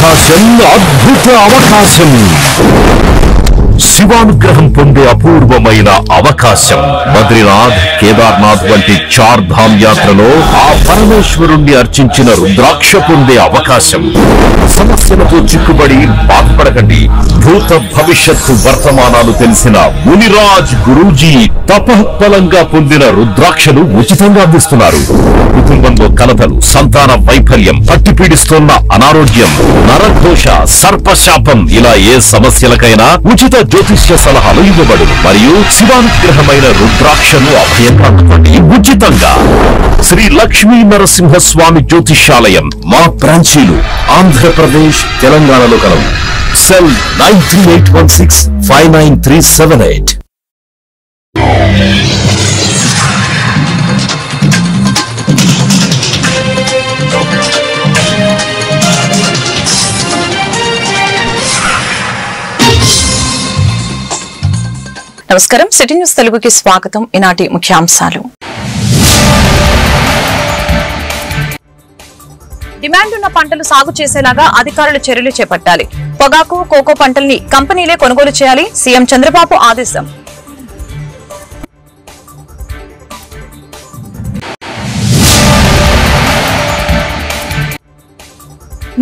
అవకాశం, అద్భుత అవకాశం. శివానుగ్రహం పొందే అపూర్వమైన అవకాశం. బద్రీనాథ్, కేదార్నాథ్ వంటి 4 ధామ్ యాత్రలో ఆ పరమేశ్వరుణ్ణి అర్చించిన రుద్రాక్ష పొందే అవకాశం. సమస్యలతో చిక్కుబడి బాధపడకండి. భూత భవిష్యత్తు వర్తమానాలు తెలిసిన మునిరాజ్ గురూజీ తపఃఫలంగా పొందిన రుద్రాక్షలు ఉచితంగా అందిస్తున్నారు. కుటుంబంలో కలతలు, సంతాన వైఫల్యం, పట్టి పీడిస్తున్న అనారోగ్యం, నరఘోష, సర్పశాపం ఇలా ఏ సమస్యలకైనా ఉచిత జ్యోతిష్య సలహాలు ఇవ్వబడును. మరియు శివానుగ్రహమైన రుద్రాక్షను అభయంగా అందుకోండి ఉచితంగా. శ్రీ లక్ష్మీ నరసింహస్వామి జ్యోతిష్యాలయం మా బ్రాంచీలు ఆంధ్రప్రదేశ్, తెలంగాణలో కలవు. సెల్ 9381659378. నమస్కారం, సిటీ న్యూస్ తెలుగుకి స్వాగతం. ఈనాటి ముఖ్యాంశాలు. డిమాండ్ ఉన్న పంటలు సాగు చేసేలాగా అధికారులు చర్యలు చేపట్టాలి. పొగాకు, కోకో పంటల్ని కంపెనీలే కొనుగోలు చేయాలి. సీఎం చంద్రబాబు ఆదేశం.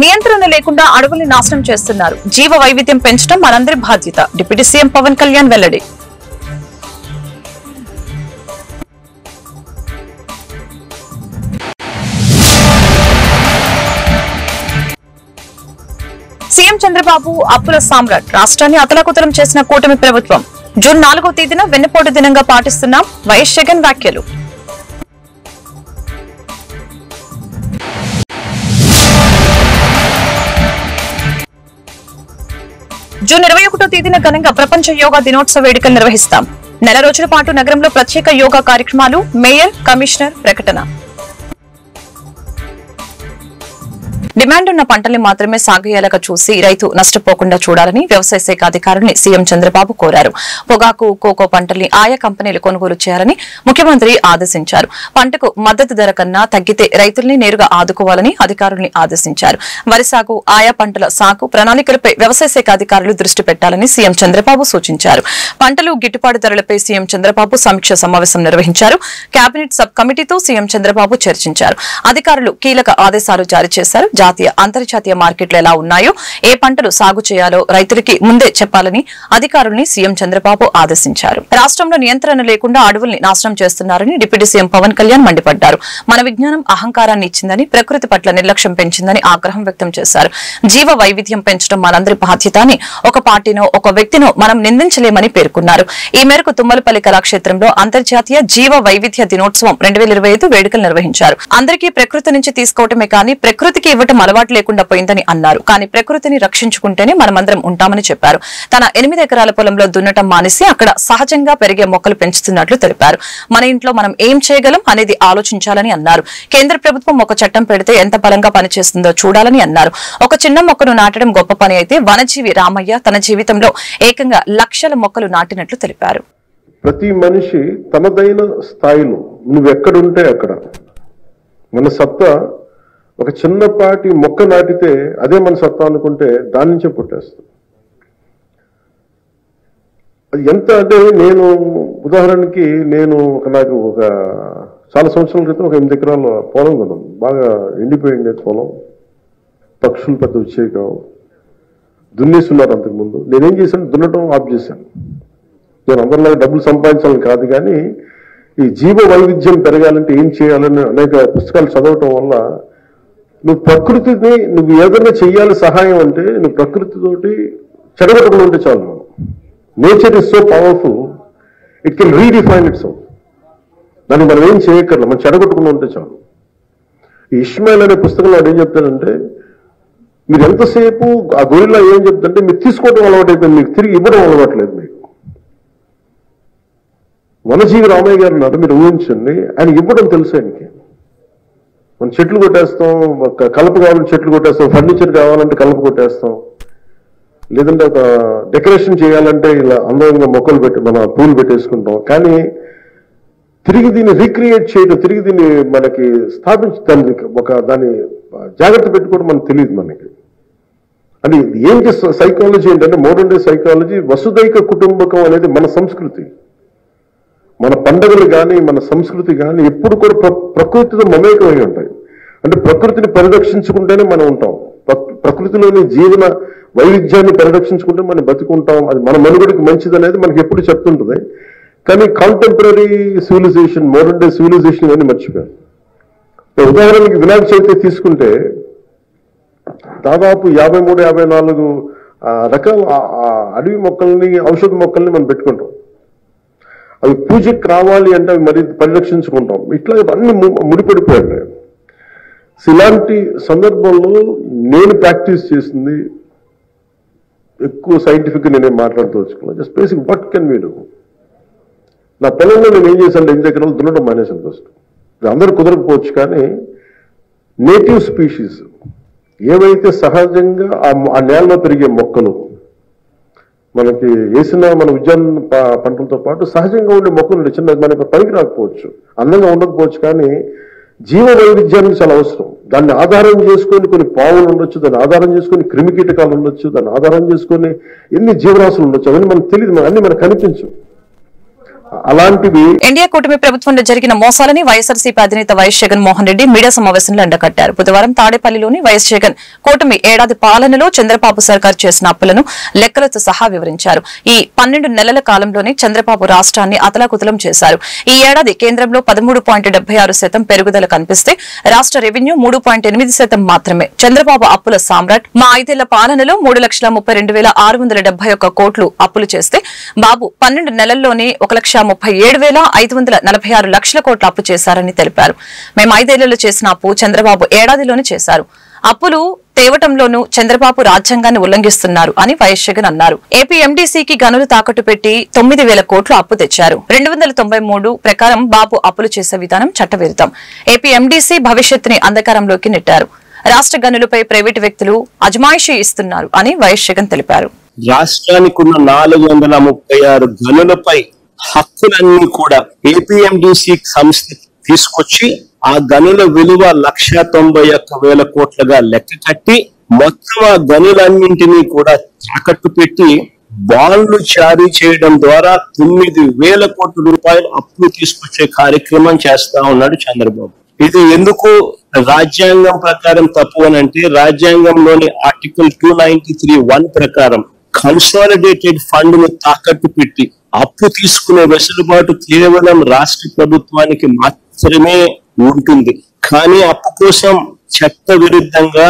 నియంత్రణ లేకుండా అడవుల్ని నాశనం చేస్తున్నారు. జీవ వైవిధ్యం పెంచడం మనందరి బాధ్యత. డిప్యూటీ సీఎం పవన్ కళ్యాణ్ వెల్లడి. సీఎం చంద్రబాబు అప్పుల సామ్రాట్. రాష్ట్రాన్ని అతలాకుతలం చేసిన కూటమి ప్రభుత్వం. జూన్ 4వ తేదీన వెన్నుపోటు దినంగా పాటిస్తున్నాం. వైఎస్ జగన్ వ్యాఖ్యలు. జూన్ 21వ తేదీన ఘనంగా ప్రపంచ యోగా దినోత్సవ వేడుకలు నిర్వహిస్తాం. నెల రోజుల పాటు నగరంలో ప్రత్యేక యోగా కార్యక్రమాలు. మేయర్, కమిషనర్ ప్రకటన. డిమాండ్ ఉన్న పంటల్ని మాత్రమే సాగయ్యేలాగా చూసి రైతు నష్టపోకుండా చూడాలని వ్యవసాయ శాఖ అధికారుల్ని సీఎం చంద్రబాబు కోరారు. పొగాకు, కోకో పంటల్ని ఆయా కంపెనీలు కొనుగోలు చేయాలని ముఖ్యమంత్రి ఆదేశించారు. పంటకు మద్దతు ధర కన్నా తగ్గితే రైతుల్ని నేరుగా ఆదుకోవాలని అధికారుల్ని ఆదేశించారు. వరి సాగు, ఆయా పంటల సాగు ప్రణాళికలపై వ్యవసాయ శాఖ అధికారులు దృష్టి పెట్టాలని సీఎం చంద్రబాబు సూచించారు. పంటలు గిట్టుబాటు ధరలపై సీఎం చంద్రబాబు సమీక్ష సమావేశం నిర్వహించారు. కేబినెట్ సబ్ కమిటీతో సీఎం చంద్రబాబు చర్చించారు. అధికారులు కీలక ఆదేశాలు జారీ చేశారు. జాతీయ, అంతర్జాతీయ మార్కెట్లు ఎలా ఉన్నాయో, ఏ పంటలు సాగు చేయాలో రైతులకి ముందే చెప్పాలని అధికారుల్ని సీఎం చంద్రబాబు ఆదేశించారు. రాష్ట్రంలో నియంత్రణ లేకుండా అడవుల్ని నాశనం చేస్తున్నారని డిప్యూటీ సీఎం పవన్ కళ్యాణ్ మండిపడ్డారు. మన విజ్ఞానం అహంకారాన్ని ఇచ్చిందని, ప్రకృతి పట్ల నిర్లక్ష్యం పెంచిందని ఆగ్రహం వ్యక్తం చేశారు. జీవ వైవిధ్యం పెంచడం మనందరి బాధ్యత అని ఒక పార్టీనో, ఒక వ్యక్తినో మనం నిందించలేమని పేర్కొన్నారు. ఈ మేరకు తుమ్మలపల్లి కళాక్షేత్రంలో అంతర్జాతీయ జీవ వైవిధ్య దినోత్సవం 2025 వేడుకలు నిర్వహించారు. అందరికీ ప్రకృతి నుంచి తీసుకోవటమే కానీ ప్రకృతికి ఇవ్వటం అలవాటు లేకుండా పోయిందని అన్నారు. కానీ ప్రకృతిని రక్షించుకుంటేనే మనమందరం ఉంటామని చెప్పారు. తన 8 ఎకరాల పొలంలో దున్నటం మానేసి అక్కడ సహజంగా పెరిగే మొక్కలు పెంచుతున్నట్లు తెలిపారు. మన ఇంట్లో మనం ఏం చేయగలం అనేది ఆలోచించాలని అన్నారు. కేంద్ర ప్రభుత్వం ఒక చట్టం పెడితే ఎంత బలంగా పనిచేస్తుందో చూడాలని అన్నారు. ఒక చిన్న మొక్కను నాటడం గొప్ప పని అయితే వనజీవి రామయ్య తన జీవితంలో ఏకంగా లక్షల మొక్కలు నాటినట్లు తెలిపారు. ప్రతి మనిషి తనదైన స్థాయిలో నువ్వెక్కడుంటే అక్కడ మన సత్తా. ఒక చిన్నపాటి మొక్క నాటితే అదే మన సత్తా అనుకుంటే దాని నుంచే పుట్టేస్తుంది. అది ఎంత అంటే నేను ఉదాహరణకి నాకు చాలా సంవత్సరాల క్రితం ఒక 8 ఎకరాల పొలం కొన్నాను. బాగా ఎండిపోయింది పొలం, పక్షులు పెద్ద వచ్చేయడం, దున్నేస్తున్నారు. అంతకుముందు నేనేం చేశాను, దున్నటం ఆఫ్ చేశాను. నేను అందరిలాగా డబ్బులు సంపాదించాలని కాదు, కానీ ఈ జీవ వైవిధ్యం పెరగాలంటే ఏం చేయాలని అనేక పుస్తకాలు చదవటం వల్ల నువ్వు ప్రకృతిని నువ్వు ఏదైనా చెయ్యాలి సహాయం అంటే నువ్వు ప్రకృతితోటి చెడగొట్టకుండా ఉంటే చాలు. Nature is so powerful, it can redefine it self. దాన్ని మనం ఏం చేయక్కర్లేదు, మనం చెడగొట్టకుండా ఉంటే చాలు. ఈ ఇష్మాయిల్ అనే పుస్తకంలో ఏం చెప్తానంటే, మీరు ఎంతసేపు ఆ గొరిల్లా ఏం చెప్తుంటే మీరు తీసుకోవడం అలవాటు అయిపోయింది, మీకు తిరిగి ఇవ్వడం అలవాట్లేదు. మీకు వనజీవి రామయ్య గారు ఉన్నారు, మీరు ఊహించండి, ఆయన ఇవ్వడం తెలుసు ఆయనకి. మనం చెట్లు కొట్టేస్తాం, కలప కావాలంటే చెట్లు కొట్టేస్తాం, ఫర్నిచర్ కావాలంటే కలప కొట్టేస్తాం, లేదంటే ఒక డెకరేషన్ చేయాలంటే ఇలా అందంగా మొక్కలు పెట్టి మన పూలు పెట్టేసుకుంటాం. కానీ తిరిగి దీన్ని రీక్రియేట్ చేయడం, తిరిగి దీన్ని మనకి స్థాపించి దాన్ని జాగ్రత్త పెట్టుకోవడం మనకు తెలియదు. మనకి అంటే ఏంటి సైకాలజీ ఏంటంటే మోడర్న్ డే సైకాలజీ వసుదైక కుటుంబకం అనేది మన సంస్కృతి, మన పండుగలు కానీ మన సంస్కృతి కానీ ఎప్పుడు కూడా ప్రకృతితో మమేకమై ఉంటాయి. అంటే ప్రకృతిని పరిరక్షించుకుంటేనే మనం ఉంటాం, ప్రకృతిలోని జీవన వైవిధ్యాన్ని పరిరక్షించుకుంటే మనం బతుకుంటాం, అది మన మనుగడికి మంచిది అనేది మనకి ఎప్పుడు చెప్తుంటుంది. కానీ contemporary civilisation, modern day civilisation ఇవన్నీ మర్చిపోయారు. ఉదాహరణకి వినాయక చవితి తీసుకుంటే దాదాపు 53-54 రకాల అడవి మొక్కల్ని, ఔషధ మొక్కల్ని మనం పెట్టుకుంటాం. అవి పూజకి రావాలి అంటే అవి మరి పరిరక్షించుకుంటాం. ఇట్లా అన్ని ముడిపడిపోయాయి. ఇలాంటి సందర్భంలో నేను ప్రాక్టీస్ చేసింది ఎక్కువ సైంటిఫిక్గా నేనేం మాట్లాడుతూచుకున్నాను. Just basic what can we do. నా పొలంలో నేను ఏం చేశాను, 8 ఎకరాలు దున్నడం మానేశాను. ఫస్ట్ అందరూ కుదరకపోవచ్చు, కానీ నేటివ్ స్పీషీస్ ఏవైతే సహజంగా ఆ నేలలో పెరిగే మొక్కలు, మనకి వేసిన మన ఉద్యాన పంటలతో పాటు సహజంగా ఉండే మొక్కలు చిన్న మనకి పనికి రాకపోవచ్చు, అందంగా ఉండకపోవచ్చు, కానీ జీవ వైవిధ్యానికి చాలా అవసరం. దాన్ని ఆధారం చేసుకొని కొన్ని పావులు ఉండొచ్చు, దాన్ని ఆధారం చేసుకొని క్రిమికీటకాలు ఉండొచ్చు, దాన్ని ఆధారం చేసుకొని ఎన్ని జీవరాశులు ఉండొచ్చు, అవన్నీ మనకు తెలియదు, అన్ని మనకు కనిపించు. అలాంటివి ఎన్డీఏ కూటమి ప్రభుత్వంలో జరిగిన మోసాలని వైఎస్ఆర్సీపీ అధినేత వైఎస్ జగన్మోహన్ రెడ్డి మీడియా సమావేశంలో ఎండకట్టారు. బుధవారం తాడేపల్లిలోని వైఎస్ జగన్ కూటమి ఏడాది పాలనలో చంద్రబాబు సర్కార్ చేసిన అప్పులను లెక్కలతో సహా వివరించారు. ఈ 12 నెలల కాలంలోనే చంద్రబాబు రాష్ట్రాన్ని అతలాకుతలం చేశారు. ఈ ఏడాది కేంద్రంలో 13.76% పెరుగుదల కనిపిస్తే రాష్ట్ర రెవెన్యూ 3.8% మాత్రమే. చంద్రబాబు అప్పుల సామ్రాట్. మా 5 ఏళ్ల పాలనలో 3,32,671 కోట్లు అప్పులు చేస్తే బాబు 12 నెలల్లోనే 1,37,546 లక్షల కోట్ల అప్పు చేశారని తెలిపారు. మేము 5 ఏళ్లలో చేసిన అప్పు చంద్రబాబు ఏడాదిలోనే చేశారు. అప్పులు తేవటంలోనూ చంద్రబాబు రాజ్యాంగాన్ని ఉల్లంఘిస్తున్నారు అని వైఎస్ జగన్ అన్నారు. ఏపీ ఎండీసీకి గనులు తాకట్టు పెట్టి 9,000 కోట్లు అప్పు తెచ్చారు. 293 ప్రకారం బాబు అప్పులు చేసే విధానం చట్టవిరుద్ధం. ఏపీ ఎండీసీ భవిష్యత్తుని అంధకారంలోకి నెట్టారు. రాష్ట్ర గనులపై ప్రైవేటు వ్యక్తులు అజమాయిషీ ఇస్తున్నారు అని వైఎస్ జగన్ తెలిపారు. రాష్ట్రానికి ఉన్న 436 గనులపై హక్కులన్నీ కూడా ఏపీఎండిసి సంస్థ తీసుకొచ్చి ఆ గనుల విలువ 1,91,000 కోట్లుగా లెక్క కట్టి మొత్తం ఆ గనులన్నింటినీ కూడా తాకట్టు పెట్టి బాండ్లు జారీ చేయడం ద్వారా 9,000 కోట్ల రూపాయలు అప్పులు తీసుకొచ్చే కార్యక్రమం చేస్తా ఉన్నాడు చంద్రబాబు. ఇది ఎందుకు రాజ్యాంగం ప్రకారం తప్పు అని అంటే, రాజ్యాంగంలోని ఆర్టికల్ 293(1) ప్రకారం కన్సాలిడేటెడ్ ఫండ్ ను తాకట్టు పెట్టి అప్పు తీసుకునే వెసులుబాటు కేవలం రాష్ట్ర ప్రభుత్వానికి మాత్రమే ఉంటుంది. కానీ అప్పు కోసం చట్ట విరుద్ధంగా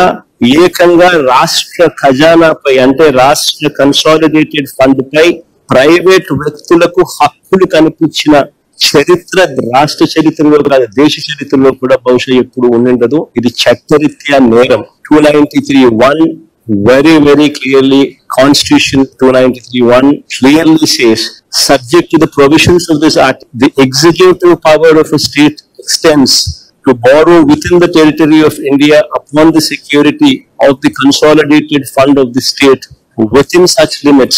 ఏకంగా రాష్ట్ర ఖజానాపై అంటే రాష్ట్ర కన్సాలిడేటెడ్ ఫండ్ పై ప్రైవేట్ వ్యక్తులకు హక్కులు కనిపించిన చరిత్ర రాష్ట్ర చరిత్రలో కాదు, దేశ చరిత్రలో కూడా బహుశా ఎప్పుడు ఉండిండదు. ఇది చట్టరీత్యా నేరం. 293(1) very clearly, Constitution 293(1) clearly says, subject to the provisions of this act, the executive power of a state extends to borrow within the territory of India upon the security of the consolidated fund of the state within such limits,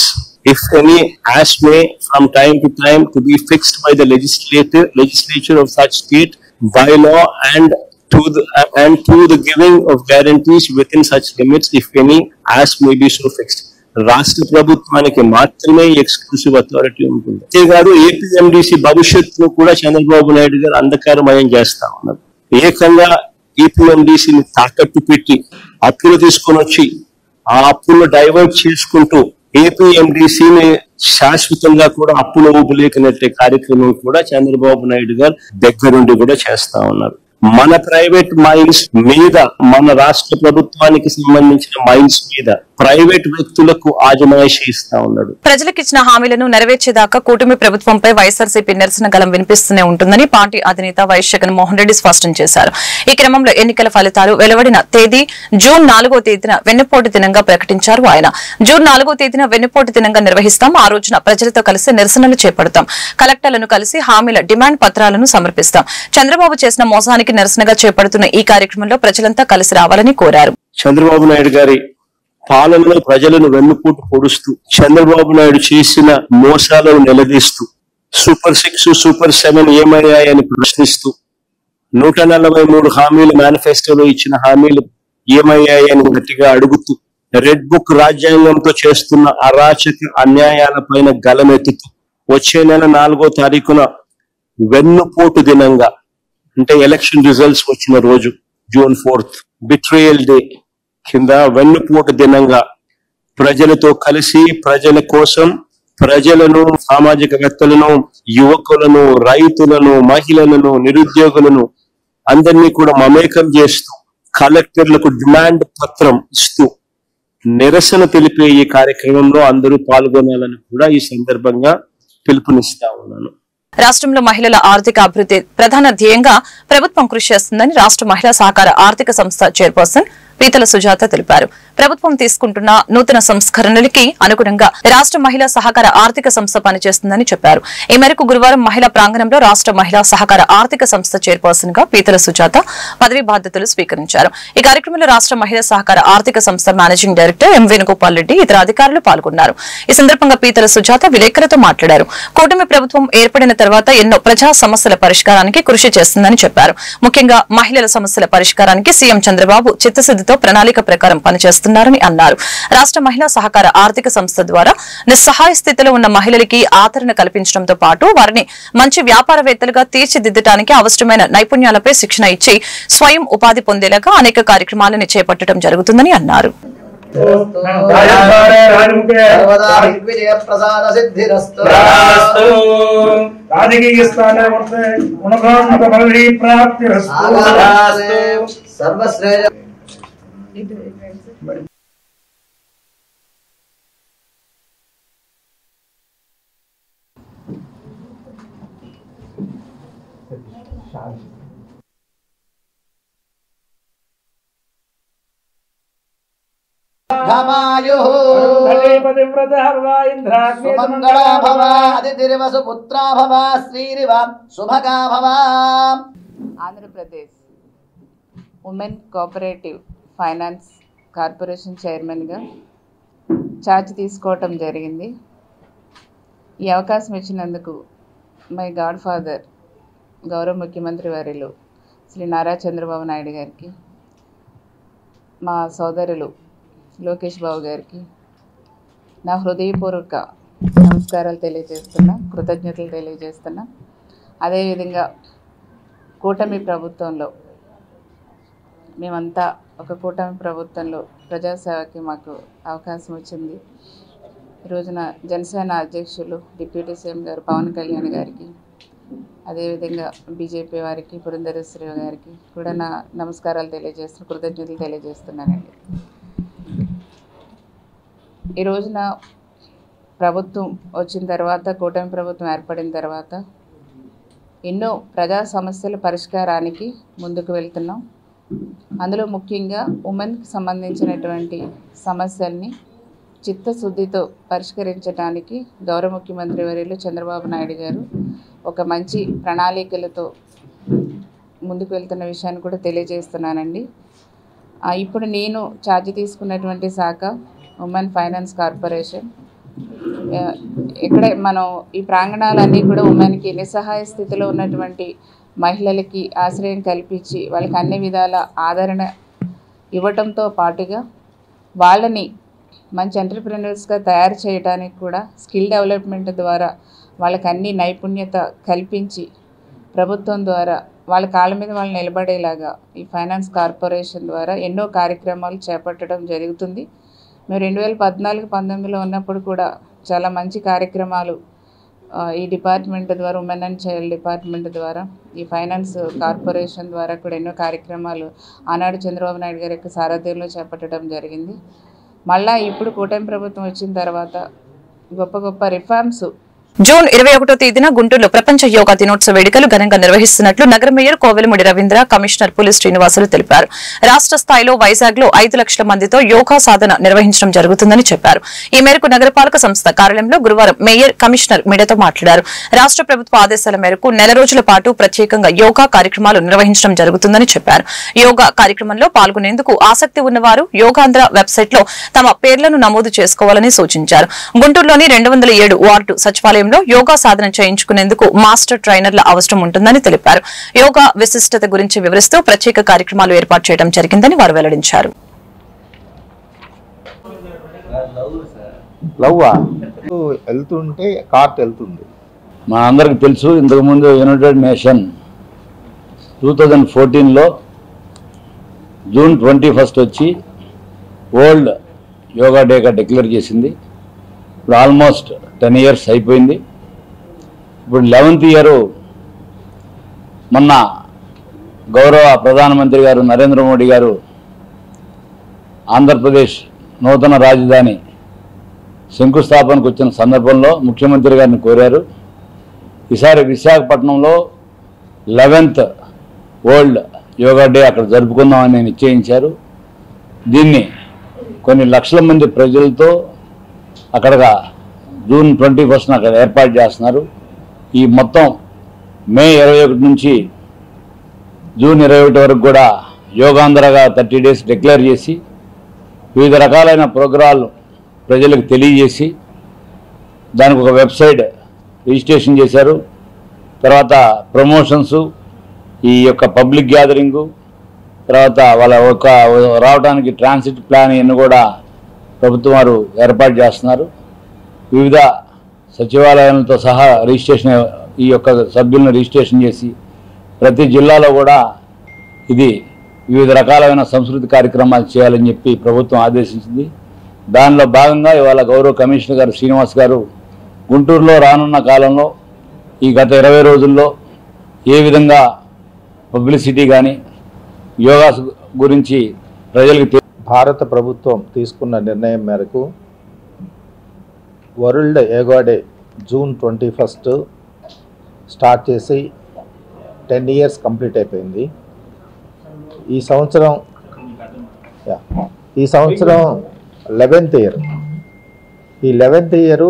if any, as may from time to time to be fixed by the legislature of such state by law, and to the giving of guarantees within such limits, if any, as may be so fixed. రాష్ట్ర ప్రభుత్వానికి మాత్రమే exclusive authority ఉంటుంది. అంతేకాదు APMDC భవిష్యత్తును కూడా చంద్రబాబు నాయుడు గారు అంధకారమయం చేస్తా ఉన్నారు. ఏకంగా ఏపీఎండిసిని తాకట్టు పెట్టి అప్పులు తీసుకొని వచ్చి ఆ అప్పులను డైవర్ట్ చేసుకుంటూ ఏపీఎండిసిని శాశ్వతంగా కూడా అప్పులు ఊపులేకనట్టే కార్యక్రమం కూడా చంద్రబాబు నాయుడు గారు దగ్గరుండి కూడా చేస్తా ఉన్నారు. మన ప్రైవేట్ మైన్స్ మీద, మన రాష్ట్ర ప్రభుత్వానికి సంబంధించిన మైన్స్ మీద ప్రైవేట్ వ్యక్తులకు ఆజమాయిషీ ఇస్తా ఉన్నాడు. ప్రజలకు ఇచ్చిన హామీలను నెరవేర్చేదాకా కూటమి ప్రభుత్వంపై వైఎస్ఆర్సీపీ నిరసన గలం వినిపిస్తూనే ఉంటుందని పార్టీ అధినేత వైఎస్ జగన్మోహన్ రెడ్డి స్పష్టం చేశారు. ఈ క్రమంలో ఎన్నికల ఫలితాలు వెలువడిన తేదీ జూన్ 4వ తేదీన వెన్నుపోటు దినంగా ప్రకటించారు ఆయన. జూన్ 4వ తేదీన వెన్నుపోటు దినంగా నిర్వహిస్తాం. ఆ రోజున ప్రజలతో కలిసి నిరసనలు చేపడతాం. కలెక్టర్లను కలిసి హామీల డిమాండ్ పత్రాలను సమర్పిస్తాం. చంద్రబాబు చేసిన మోసానికి నిరసనగా చేపడుతున్న ఈ కార్యక్రమంలో ప్రజలంతా కలిసి రావాలని కోరారు. చంద్రబాబు నాయుడు గారి పాలనలో ప్రజలను వెన్నుపోటు పొడుస్తూ, చంద్రబాబు నాయుడు చేసిన మోసాలను నిలదీస్తూ, సూపర్ 6, సూపర్ 7 ఏమయ్యాయని ప్రశ్నిస్తూ, 143 హామీలు మేనిఫెస్టోలో ఇచ్చిన హామీలు ఏమయ్యాయని గట్టిగా అడుగుతూ, రెడ్ బుక్ రాజ్యాంగంతో చేస్తున్న అరాచక అన్యాయాలపైన గలమెత్తుతూ వచ్చే నెల 4వ తారీఖున వెన్నుపోటు దినంగా, అంటే ఎలక్షన్ రిజల్ట్స్ వచ్చిన రోజు June 4th బిట్రేయల్ డే కింద వెన్నుపోటు దినంగా ప్రజలతో కలిసి ప్రజల కోసం ప్రజలను, సామాజికవేత్తలను, యువకులను, రైతులను, మహిళలను, నిరుద్యోగులను అందరినీ కూడా మమేకం చేస్తూ కలెక్టర్లకు డిమాండ్ పత్రం ఇస్తూ నిరసన తెలిపే ఈ కార్యక్రమంలో అందరూ పాల్గొనాలని కూడా ఈ సందర్భంగా పిలుపునిస్తా ఉన్నాను. రాష్ట్రంలో మహిళల ఆర్థిక అభివృద్ధి ప్రధాన ధ్యేయంగా ప్రభుత్వం కృషి చేస్తుందని రాష్ట్ర మహిళా సహకార ఆర్థిక సంస్థ చైర్పర్సన్ పీతల సుజాత తెలిపారు. ప్రభుత్వం తీసుకుంటున్న నూతన సంస్కరణలకి అనుగుణంగా రాష్ట్ర మహిళా సహకార ఆర్థిక సంస్థ పనిచేస్తుందని చెప్పారు. ఈ మేరకు గురువారం మహిళా ప్రాంగణంలో రాష్ట్ర మహిళా సహకార ఆర్థిక సంస్థ చైర్పర్సన్ గా పీతల సుజాత పదవీ బాధ్యతలు స్వీకరించారు. ఈ కార్యక్రమంలో రాష్ట్ర మహిళా సహకార ఆర్థిక సంస్థ managing director M Venugopal Reddy, ఇతర అధికారులు పాల్గొన్నారు. ఈ సందర్భంగా పీతల సుజాత విలేకరులతో మాట్లాడారు. కూటమి ప్రభుత్వం ఏర్పడిన తర్వాత ఎన్నో ప్రజా సమస్యల పరిష్కారానికి కృషి చేస్తుందని చెప్పారు. ముఖ్యంగా మహిళల సమస్యల పరిష్కారానికి సీఎం చంద్రబాబు చిత్తశుద్ధితో ప్రణాళిక ప్రకారం పనిచేస్తున్నారని అన్నారు. రాష్ట్ర మహిళా సహకార ఆర్థిక సంస్థ ద్వారా నిస్సహాయ స్థితిలో ఉన్న మహిళలకి ఆదరణ కల్పించడంతో పాటు వారిని మంచి వ్యాపారవేత్తలుగా తీర్చిదిద్దడానికి అవసరమైన నైపుణ్యాలపై శిక్షణ ఇచ్చి స్వయం ఉపాధి పొందేలాగా అనేక కార్యక్రమాలను చేపట్టడం జరుగుతుందని అన్నారు. Andhra Pradesh women cooperative finance corporation చైర్మన్గా ఛార్జ్ తీసుకోవటం జరిగింది. ఈ అవకాశం ఇచ్చినందుకు మై గాడ్ ఫాదర్ గౌరవ ముఖ్యమంత్రి వర్యులు శ్రీ నారా చంద్రబాబు నాయుడు గారికి, మా సోదరులు లోకేష్ బాబు గారికి నా హృదయపూర్వక నమస్కారాలు తెలియజేస్తున్నా, కృతజ్ఞతలు తెలియజేస్తున్నా. అదేవిధంగా కూటమి ప్రభుత్వంలో మేమంతా ఒక కూటమి ప్రభుత్వంలో ప్రజాసేవకి మాకు అవకాశం వచ్చింది. ఈ రోజున జనసేన అధ్యక్షులు డిప్యూటీ సీఎం గారు పవన్ కళ్యాణ్ గారికి, అదేవిధంగా బీజేపీ వారికి, పురంధరేశ్వరి గారికి కూడా నా నమస్కారాలు తెలియజేస్తున్నా, కృతజ్ఞతలు తెలియజేస్తున్నానండి. ఈ రోజున ప్రభుత్వం వచ్చిన తర్వాత, కూటమి ప్రభుత్వం ఏర్పడిన తర్వాత ఎన్నో ప్రజా సమస్యల పరిష్కారానికి ముందుకు వెళ్తున్నాం. అందులో ముఖ్యంగా ఉమెన్కి సంబంధించినటువంటి సమస్యల్ని చిత్తశుద్ధితో పరిష్కరించడానికి గౌరవ ముఖ్యమంత్రి వర్యులు చంద్రబాబు నాయుడు గారు ఒక మంచి ప్రణాళికలతో ముందుకు వెళ్తున్న విషయాన్ని కూడా తెలియజేస్తున్నానండి. ఇప్పుడు నేను ఛార్జ్ తీసుకున్నటువంటి శాఖ ఉమెన్ ఫైనాన్స్ కార్పొరేషన్. ఇక్కడే మనం ఈ ప్రాంగణాలన్నీ కూడా ఉమెన్కి నిస్సహాయ స్థితిలో ఉన్నటువంటి మహిళలకి ఆశ్రయం కల్పించి వాళ్ళకి అన్ని విధాల ఆదరణ ఇవ్వటంతో పాటుగా వాళ్ళని మంచి ఎంటర్‌ప్రెన్యూర్స్‌గా తయారు చేయడానికి కూడా స్కిల్ డెవలప్మెంట్ ద్వారా వాళ్ళకి అన్ని నైపుణ్యత కల్పించి ప్రభుత్వం ద్వారా వాళ్ళ కాళ్ళ మీద వాళ్ళు నిలబడేలాగా ఈ ఫైనాన్స్ కార్పొరేషన్ ద్వారా ఎన్నో కార్యక్రమాలు చేపట్టడం జరుగుతుంది. మేము 2014-19లో ఉన్నప్పుడు కూడా చాలా మంచి కార్యక్రమాలు ఈ డిపార్ట్మెంట్ ద్వారా, ఉమెన్ అండ్ చైల్డ్ డిపార్ట్మెంట్ ద్వారా, ఈ ఫైనాన్స్ కార్పొరేషన్ ద్వారా కూడా ఎన్నో కార్యక్రమాలు ఆనాడు చంద్రబాబు నాయుడు గారి యొక్క సారథ్యంలో చేపట్టడం జరిగింది. మళ్ళీ ఇప్పుడు కూటమి ప్రభుత్వం వచ్చిన తర్వాత గొప్ప గొప్ప రిఫార్మ్స్. జూన్ 21వ తేదీన గుంటూరులో ప్రపంచ యోగా దినోత్సవ వేడుకలు ఘనంగా నిర్వహిస్తున్నట్లు నగర మేయర్ కోవెలముడి రవీంద్ర, కమిషనర్ పులి శ్రీనివాసులు తెలిపారు. రాష్ట్ర స్థాయిలో వైజాగ్ లో 5 లక్షల మందితో యోగా సాధన నిర్వహించడం జరుగుతుందని చెప్పారు. ఈ మేరకు నగరపాలక సంస్థ కార్యాలయంలో గురువారం మేయర్, కమిషనర్ మీడియాతో మాట్లాడారు. రాష్ట్ర ప్రభుత్వ ఆదేశాల మేరకు నెల రోజుల పాటు ప్రత్యేకంగా యోగా కార్యక్రమాలు నిర్వహించడం జరుగుతుందని చెప్పారు. యోగా కార్యక్రమంలో పాల్గొనేందుకు ఆసక్తి ఉన్నవారు యోగాంధ్ర వెబ్సైట్ లో తమ పేర్లను నమోదు చేసుకోవాలని సూచించారు. గుంటూరులోని 207 వార్డు సచివాలయం యోగా సాధన చేయించుకునేందుకు మాస్టర్ ట్రైనర్ల అవసరం ఉంటుందని తెలిపారు. యోగా విశిష్టత గురించి వివరిస్తూ ప్రత్యేక కార్యక్రమాలు ఏర్పాటు చేయడం జరిగిందని వారు వెల్లడించారు. లవ్వా వెళ్తుంటే కార్ట్ వెళ్తుంది. మా అందరికి తెలుసు, ఇంతకుముందు యునైటెడ్ నేషన్ 2014లో జూన్ 21 వచ్చి వరల్డ్ యోగా డేగా డిక్లేర్ చేసింది. ఇప్పుడు ఆల్మోస్ట్ 10 years అయిపోయింది. ఇప్పుడు 11th year మొన్న గౌరవ ప్రధానమంత్రి గారు నరేంద్ర మోడీ గారు ఆంధ్రప్రదేశ్ నూతన రాజధాని శంకుస్థాపనకు వచ్చిన సందర్భంలో ముఖ్యమంత్రి గారిని కోరారు. ఈసారి విశాఖపట్నంలో 11th వరల్డ్ యోగా డే అక్కడ జరుపుకుందామని నిశ్చయించారు. దీన్ని కొన్ని లక్షల మంది ప్రజలతో అక్కడగా జూన్ 21 అక్కడ ఏర్పాటు చేస్తున్నారు. ఈ మొత్తం మే 21 నుంచి జూన్ 21 వరకు కూడా యోగాంధ్రగా 30 days డిక్లేర్ చేసి వివిధ రకాలైన ప్రోగ్రాలు ప్రజలకు తెలియజేసి దానికి ఒక వెబ్సైట్ రిజిస్ట్రేషన్ చేశారు. తర్వాత ప్రమోషన్స్, ఈ యొక్క పబ్లిక్ గ్యాదరింగు, తర్వాత వాళ్ళ ఒక రావడానికి ట్రాన్సిట్ ప్లాన్ ఇవన్నీ కూడా ప్రభుత్వం వారు ఏర్పాటు చేస్తున్నారు. వివిధ సచివాలయాలతో సహా రిజిస్ట్రేషన్, ఈ యొక్క సభ్యులను రిజిస్ట్రేషన్ చేసి ప్రతి జిల్లాలో కూడా ఇది వివిధ రకాలైన సంస్కృతి కార్యక్రమాలు చేయాలని చెప్పి ప్రభుత్వం ఆదేశించింది. దానిలో భాగంగా ఇవాళ గౌరవ కమిషనర్ గారు శ్రీనివాస్ గారు గుంటూరులో రానున్న కాలంలో ఈ గత 20 రోజుల్లో ఏ విధంగా పబ్లిసిటీ కానీ యోగా గురించి ప్రజలకు భారత ప్రభుత్వం తీసుకున్న నిర్ణయం మేరకు world yoga day June 21 start చేసి 10 years కంప్లీట్ అయిపోయింది. ఈ సంవత్సరం 11th year. ఈ 11th year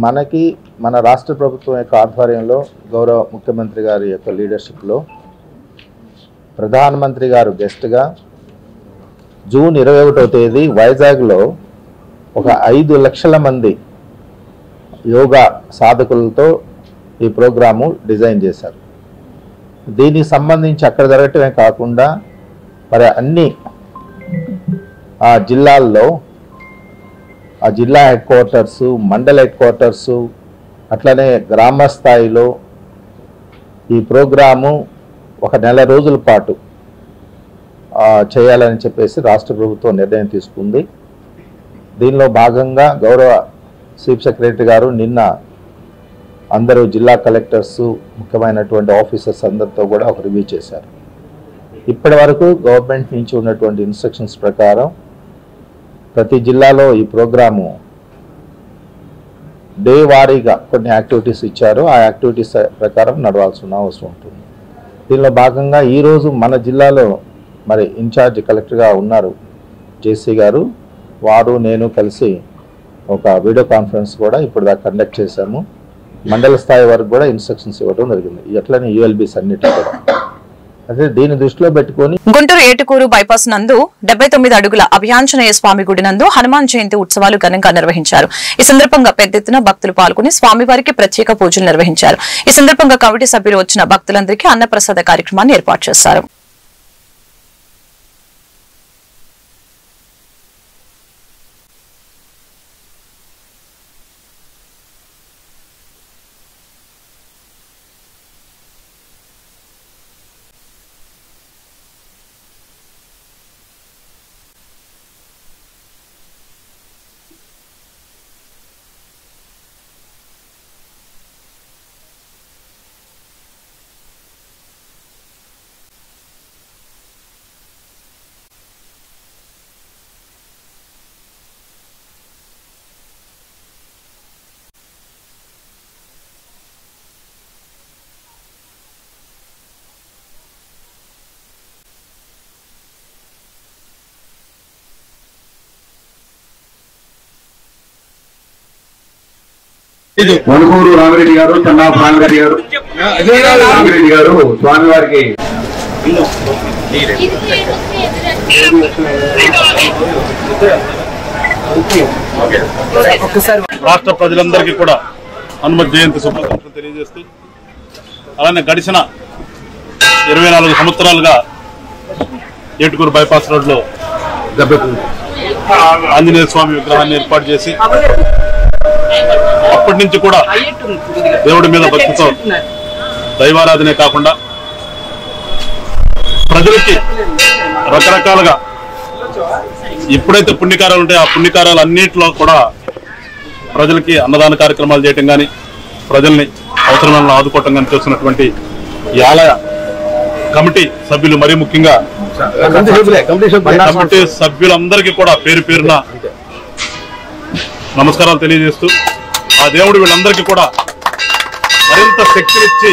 మనకి మన రాష్ట్ర ప్రభుత్వం యొక్క ఆధ్వర్యంలో గౌరవ ముఖ్యమంత్రి గారి యొక్క లీడర్షిప్లో ప్రధానమంత్రి గారు గెస్ట్గా జూన్ 21వ తేదీ వైజాగ్లో ఒక 5 లక్షల మంది యోగా సాధకులతో ఈ ప్రోగ్రాము డిజైన్ చేశారు. దీనికి సంబంధించి అక్కడ జరగటమే కాకుండా మరి అన్ని ఆ జిల్లాల్లో, ఆ జిల్లా హెడ్ క్వార్టర్సు, మండల హెడ్ క్వార్టర్సు, అట్లనే గ్రామ స్థాయిలో ఈ ప్రోగ్రాము ఒక నెల రోజుల పాటు చేయాలని చెప్పేసి రాష్ట్ర ప్రభుత్వం నిర్ణయం తీసుకుంది. దీనిలో భాగంగా గౌరవ చీఫ్ సెక్రటరీ గారు నిన్న అందరూ జిల్లా కలెక్టర్సు, ముఖ్యమైనటువంటి ఆఫీసర్స్ అందరితో కూడా ఒక రివ్యూ చేశారు. ఇప్పటి వరకు గవర్నమెంట్ నుంచి ఉన్నటువంటి ఇన్స్ట్రక్షన్స్ ప్రకారం ప్రతి జిల్లాలో ఈ ప్రోగ్రాము డే వారీగా కొన్ని యాక్టివిటీస్ ఇచ్చారు. ఆ యాక్టివిటీస్ ప్రకారం నడవాల్సిన అవసరం ఉంటుంది. దీనిలో భాగంగా ఈరోజు మన జిల్లాలో మరి ఇన్ఛార్జ్ కలెక్టర్గా ఉన్నారు జేసీ గారు, వారు నేను కలిసి ఒక వీడియో కాన్ఫరెన్స్ కూడా ఇప్పుడు దాకా కండక్ట్ చేశాము. మండల స్థాయి వరకు కూడా ఇన్స్ట్రక్షన్స్ ఇవ్వడం జరిగింది. ఎట్లనే యూఎల్బీస్ అన్నిటి కూడా. అదే దీన్ని దృష్టిలో పెట్టుకొని గుంటూరు ఏటుకూరు బైపాస్ నందు 79 అడుగుల అభయాంజనేయ స్వామి గుడి నందు హనుమాన్ జయంతి ఉత్సవాలు ఘనంగా నిర్వహించారు. ఈ సందర్భంగా పెద్ద ఎత్తున భక్తులు పాల్గొని స్వామివారికి ప్రత్యేక పూజలు నిర్వహించారు. ఈ సందర్భంగా కమిటీ సభ్యులు వచ్చిన భక్తులందరికీ అన్నప్రసాద కార్యక్రమాన్ని ఏర్పాటు చేశారు. మణుకూరు రామిరెడ్డి గారు, తన్నాపు రామిరెడ్డి గారు, రామిరెడ్డి గారు స్వామివారికి రాష్ట్ర ప్రజలందరికీ కూడా హనుమత్ జయంతి శుభాకాంక్షలు తెలియజేస్తూ, అలానే గడిచిన 24 సంవత్సరాలుగా ఏటుకూరు బైపాస్ రోడ్లో ఆంజనేయ స్వామి విగ్రహాన్ని ఏర్పాటు చేసి అప్పటి నుంచి కూడా దేవుడి మీద భక్తితో దైవారాధనే కాకుండా ప్రజలకి రకరకాలుగా ఎప్పుడైతే పుణ్యకారాలు ఉంటాయో ఆ పుణ్యకారాలు అన్నింటిలో కూడా ప్రజలకి అన్నదాన కార్యక్రమాలు చేయటం కానీ ప్రజల్ని అవసరమైన ఆదుకోవటం కానీ చేస్తున్నటువంటి ఈ ఆలయ కమిటీ సభ్యులు మరీ ముఖ్యంగా కమిటీ సభ్యులందరికీ కూడా పేరు పేరున నమస్కారాలు తెలియజేస్తూ ఆ దేవుడు వీళ్ళందరికీ కూడా మరింత శక్తినిచ్చి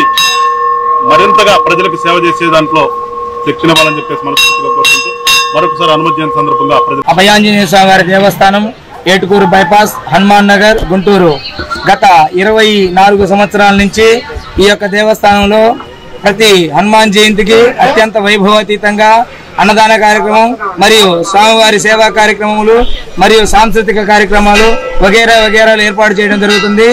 మరింతగా ప్రజలకు సేవ చేసే దాంట్లో శక్తినివ్వాలని చెప్పేసి మనస్ఫూర్తిగా కోరుకుంటూ మరొకసారి హనుమత్ జయంతి సందర్భంగా అభయాంజనేయ స్వామి వారి దేవస్థానం ఏటుకూరు బైపాస్ హనుమాన్ నగర్ గుంటూరు గత 24 సంవత్సరాల నుంచి ఈ యొక్క దేవస్థానంలో ప్రతి హనుమాన్ జయంతికి అత్యంత వైభవాతీతంగా అన్నదాన కార్యక్రమం మరియు స్వామివారి సేవా కార్యక్రమములు మరియు సాంస్కృతిక కార్యక్రమాలు వగేరాలు ఏర్పాటు చేయడం జరుగుతుంది.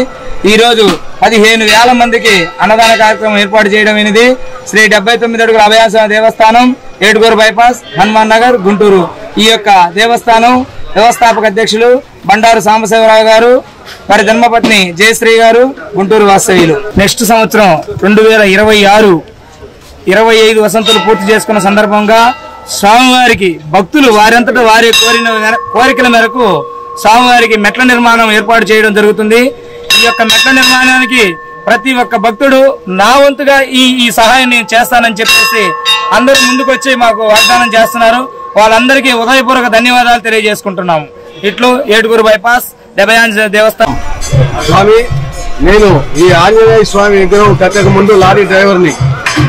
ఈ రోజు 15,000 మందికి అన్నదాన కార్యక్రమం ఏర్పాటు చేయడం అనేది శ్రీ 79 అడుగుల అభయాంజనేయ దేవస్థానం ఏటుకూరు బైపాస్ హనుమాన్ నగర్ గుంటూరు. ఈ యొక్క దేవస్థానం వ్యవస్థాపక అధ్యక్షులు బండారు సాంబశివరావు గారు, వారి ధర్మపత్ని జయశ్రీ గారు గుంటూరు వాస్తవ్యులు. నెక్స్ట్ సంవత్సరం 2026 25 వసంతులు పూర్తి చేసుకున్న సందర్భంగా స్వామివారికి భక్తులు వారంతటా వారి కోరికల మేరకు స్వామివారికి మెట్ల నిర్మాణం ఏర్పాటు చేయడం జరుగుతుంది. ఈ యొక్క మెట్ల నిర్మాణానికి ప్రతి ఒక్క భక్తుడు నా వంతుగా ఈ సహాయం నేను చేస్తానని చెప్పేసి అందరూ ముందుకొచ్చి మాకు వాగ్దానం చేస్తున్నారు. వాళ్ళందరికీ ఉదయపూర్వక ధన్యవాదాలు తెలియజేసుకుంటున్నాము. ఇట్లు ఏటుకూరు బైపాస్ ఆంజనేయ దేవస్థానం. స్వామి, నేను ఈ ఆంజనేయ స్వామి విగ్రహం కట్టక ముందు లారీ డ్రైవర్ని.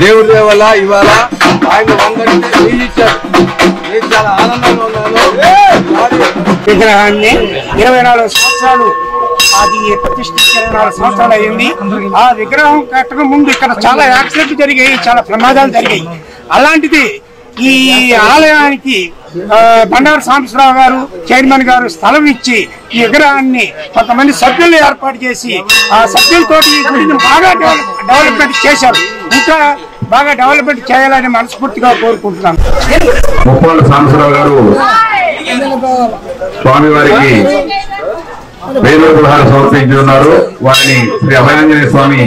దేవుడి వల్ల ఇవాళ ఆయన నేను చాలా ఆనందంగా ఉన్నాను. విగ్రహాన్ని 24 సంవత్సరాలు అది ప్రతిష్ఠించి 24 సంవత్సరాలు అయింది. ఆ విగ్రహం కట్టక ముందు ఇక్కడ చాలా యాక్సిడెంట్ జరిగాయి, చాలా ప్రమాదాలు జరిగాయి. అలాంటిది ఈ ఆలయానికి బండారు సాంబశివరావు గారు చైర్మన్ గారు స్థలం ఇచ్చి ఈ విగ్రహాన్ని కొంతమంది సభ్యులు ఏర్పాటు చేసి ఆ సభ్యులతో ఈ గుడిని బాగా డెవలప్మెంట్ చేశారు. ఇంకా బాగా డెవలప్మెంట్ చేయాలని మనస్ఫూర్తిగా కోరుకుంటున్నాను. ముప్పాళ్ళ సాంబశివరావు గారు స్వామివారికి 1000 గృహాలు సమర్పించి ఉన్నారు. వారిని శ్రీ అభయాంజనేయ స్వామి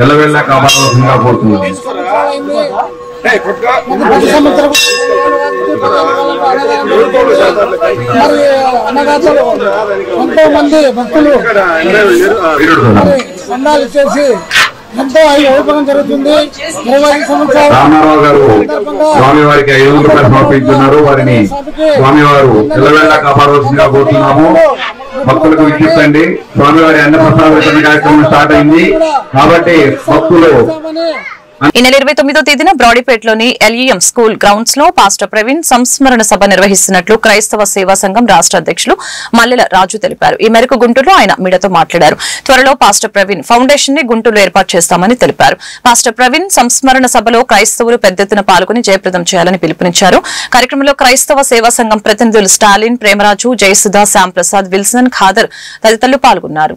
ఎల్లవెల్లా కాపాడవలసిందిగా కోరుతున్నారు. ఎంతో మంది భక్తులు సందాలు చేసి ఎంతో ఉపయోగం జరుగుతుంది. 25 సంవత్సరాలు రామారావు గారు స్వామివారికి 500 రూపాయలు సమర్పించున్నారు. వారిని స్వామివారు ఎల్లవెల్లా కాపాడవలసిందిగా కోరుతున్నాము. భక్తులకు విజ్ఞప్తండి, స్వామివారి అన్నప్రసాద వితరణ కార్యక్రమం స్టార్ట్ అయింది కాబట్టి భక్తులు ఈ నెల 29వ తేదీన బ్రాడీపేటలోని ఎల్ఈఎం స్కూల్ గ్రౌండ్స్ లో పాస్టర్ ప్రవీణ్ సంస్మరణ సభ నిర్వహిస్తున్నట్లు క్రైస్తవ సేవా సంఘం రాష్ట్ర అధ్యక్షులు మల్లెల రాజు తెలిపారు. ఈ మేరకు గుంటూరులో ఆయన మీడియాతో మాట్లాడారు. త్వరలో పాస్టర్ ప్రవీణ్ ఫౌండేషన్ ని గుంటూరులో ఏర్పాటు చేస్తామని తెలిపారు. పాస్టర్ ప్రవీణ్ సంస్మరణ సభలో క్రైస్తవులు పెద్ద ఎత్తున పాల్గొని జయప్రదం చేయాలని పిలుపునిచ్చారు. కార్యక్రమంలో క్రైస్తవ సేవా సంఘం ప్రతినిధులు స్టాలిన్, ప్రేమరాజు, జయసుధ, శ్యాంప్రసాద్, విల్సన్, ఖాదర్ తదితరులు పాల్గొన్నారు.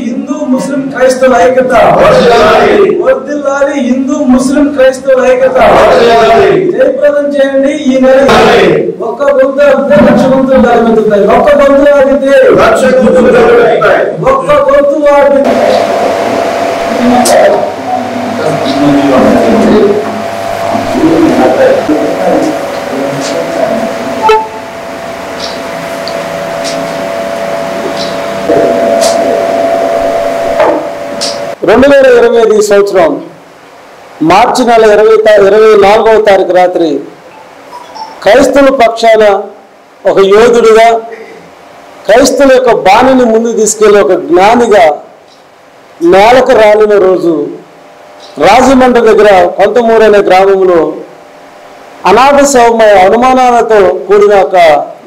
హిందూ ముస్లిం క్రైస్తవుల ఐక్యత, వర్ధిల్లాలి హిందూ ముస్లిం క్రైస్తవుల ఐక్యత, జయప్రదం చేయండి. ఈ నెల ఒక్క గొంతు ఆగితే 1,00,000 గొంతులు దారిపోతాయి. ఒక్క గొంతు ఆగితే 1,00,000 గొంతులు దారిపోతాయి. ఒక్క గొంతు ఆగితే 2025 సంవత్సరం మార్చి నెల 24వ తారీఖు రాత్రి క్రైస్తవుల పక్షాన ఒక యోధుడిగా, క్రైస్తవుల యొక్క బాణిని ముందు తీసుకెళ్లి ఒక జ్ఞానిగా నేలకు రాలిన రోజు రాజమండ్రి దగ్గర కొంతమూరు అనే గ్రామంలో అనాథ శవమయ అనుమానాలతో కూడిన ఒక